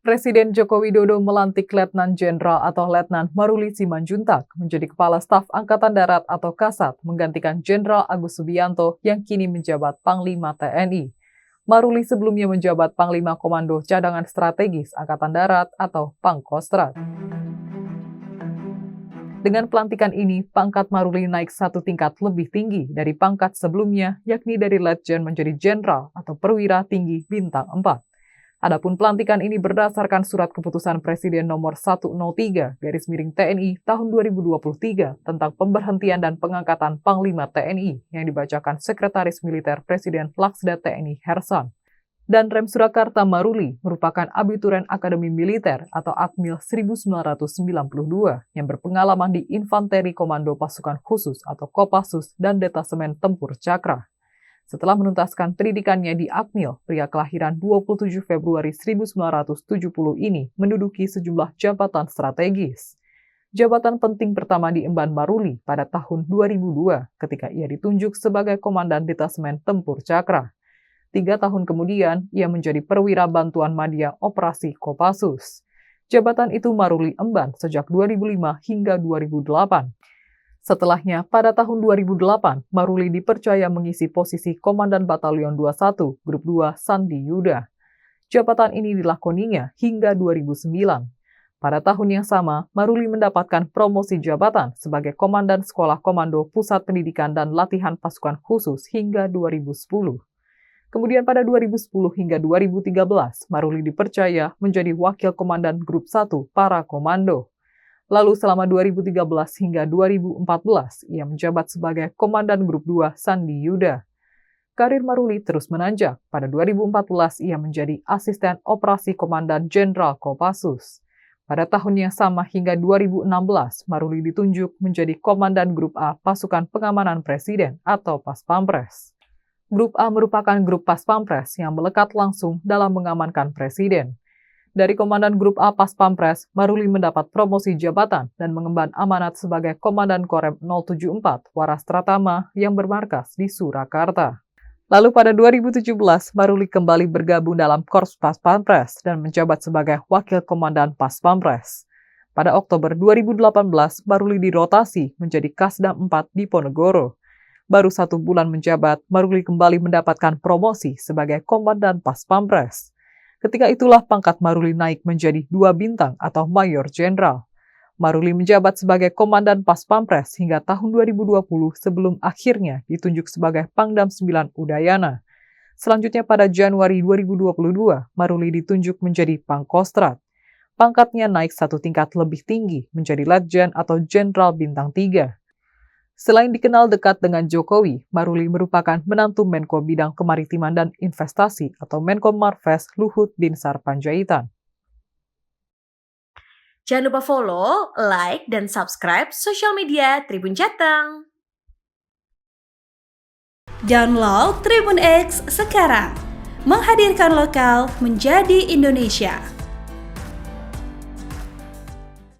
Presiden Joko Widodo melantik Letnan Jenderal atau Letnan Maruli Simanjuntak menjadi Kepala Staf Angkatan Darat atau Kasat menggantikan Jenderal Agus Subianto yang kini menjabat Panglima TNI. Maruli sebelumnya menjabat Panglima Komando Cadangan Strategis Angkatan Darat atau Pangkostrat. Dengan pelantikan ini, pangkat Maruli naik satu tingkat lebih tinggi dari pangkat sebelumnya, yakni dari Letjen menjadi Jenderal atau Perwira Tinggi Bintang 4. Adapun pelantikan ini berdasarkan Surat Keputusan Presiden Nomor 103/TNI tahun 2023 tentang pemberhentian dan pengangkatan Panglima TNI yang dibacakan Sekretaris Militer Presiden Laksda TNI Hersan. Dan Rem Surakarta Maruli merupakan abituren Akademi Militer atau Akmil 1992 yang berpengalaman di Infanteri Komando Pasukan Khusus atau Kopassus dan Detasemen Tempur Cakra. Setelah menuntaskan pendidikannya di Akmil, pria kelahiran 27 Februari 1970 ini menduduki sejumlah jabatan strategis. Jabatan penting pertama diemban Maruli pada tahun 2002 ketika ia ditunjuk sebagai Komandan Detasemen Tempur Cakra. 3 tahun kemudian, ia menjadi perwira bantuan madya operasi Kopassus. Jabatan itu Maruli emban sejak 2005 hingga 2008. Setelahnya, pada tahun 2008, Maruli dipercaya mengisi posisi Komandan Batalion 21, Grup 2 Sandi Yuda. Jabatan ini dilakoninya hingga 2009. Pada tahun yang sama, Maruli mendapatkan promosi jabatan sebagai Komandan Sekolah Komando Pusat Pendidikan dan Latihan Pasukan Khusus hingga 2010. Kemudian pada 2010 hingga 2013, Maruli dipercaya menjadi Wakil Komandan Grup 1 Para Komando. Lalu selama 2013 hingga 2014, ia menjabat sebagai Komandan Grup 2 Sandi Yuda. Karir Maruli terus menanjak. Pada 2014, ia menjadi Asisten Operasi Komandan Jenderal Kopassus. Pada tahun yang sama hingga 2016, Maruli ditunjuk menjadi Komandan Grup A Pasukan Pengamanan Presiden atau Paspampres. Grup A merupakan grup Paspampres yang melekat langsung dalam mengamankan Presiden. Dari Komandan Grup A Paspampres, Maruli mendapat promosi jabatan dan mengemban amanat sebagai Komandan Korem 074 Waras Tratama yang bermarkas di Surakarta. Lalu pada 2017, Maruli kembali bergabung dalam Korps Paspampres dan menjabat sebagai Wakil Komandan Paspampres. Pada Oktober 2018, Maruli dirotasi menjadi Kasdam 4 di Ponegoro. Baru 1 bulan menjabat, Maruli kembali mendapatkan promosi sebagai Komandan Paspampres. Ketika itulah pangkat Maruli naik menjadi 2 bintang atau Mayor Jenderal. Maruli menjabat sebagai Komandan Paspampres hingga tahun 2020 sebelum akhirnya ditunjuk sebagai Pangdam 9 Udayana. Selanjutnya pada Januari 2022, Maruli ditunjuk menjadi Pangkostrat. Pangkatnya naik 1 tingkat lebih tinggi menjadi Letjen atau Jenderal Bintang 3. Selain dikenal dekat dengan Jokowi, Maruli merupakan menantu Menko Bidang Kemaritiman dan Investasi atau Menko Marves Luhut Binsar Panjaitan. Jangan lupa follow, like, dan subscribe sosial media Tribun Jateng. Download Tribun X sekarang, menghadirkan lokal menjadi Indonesia.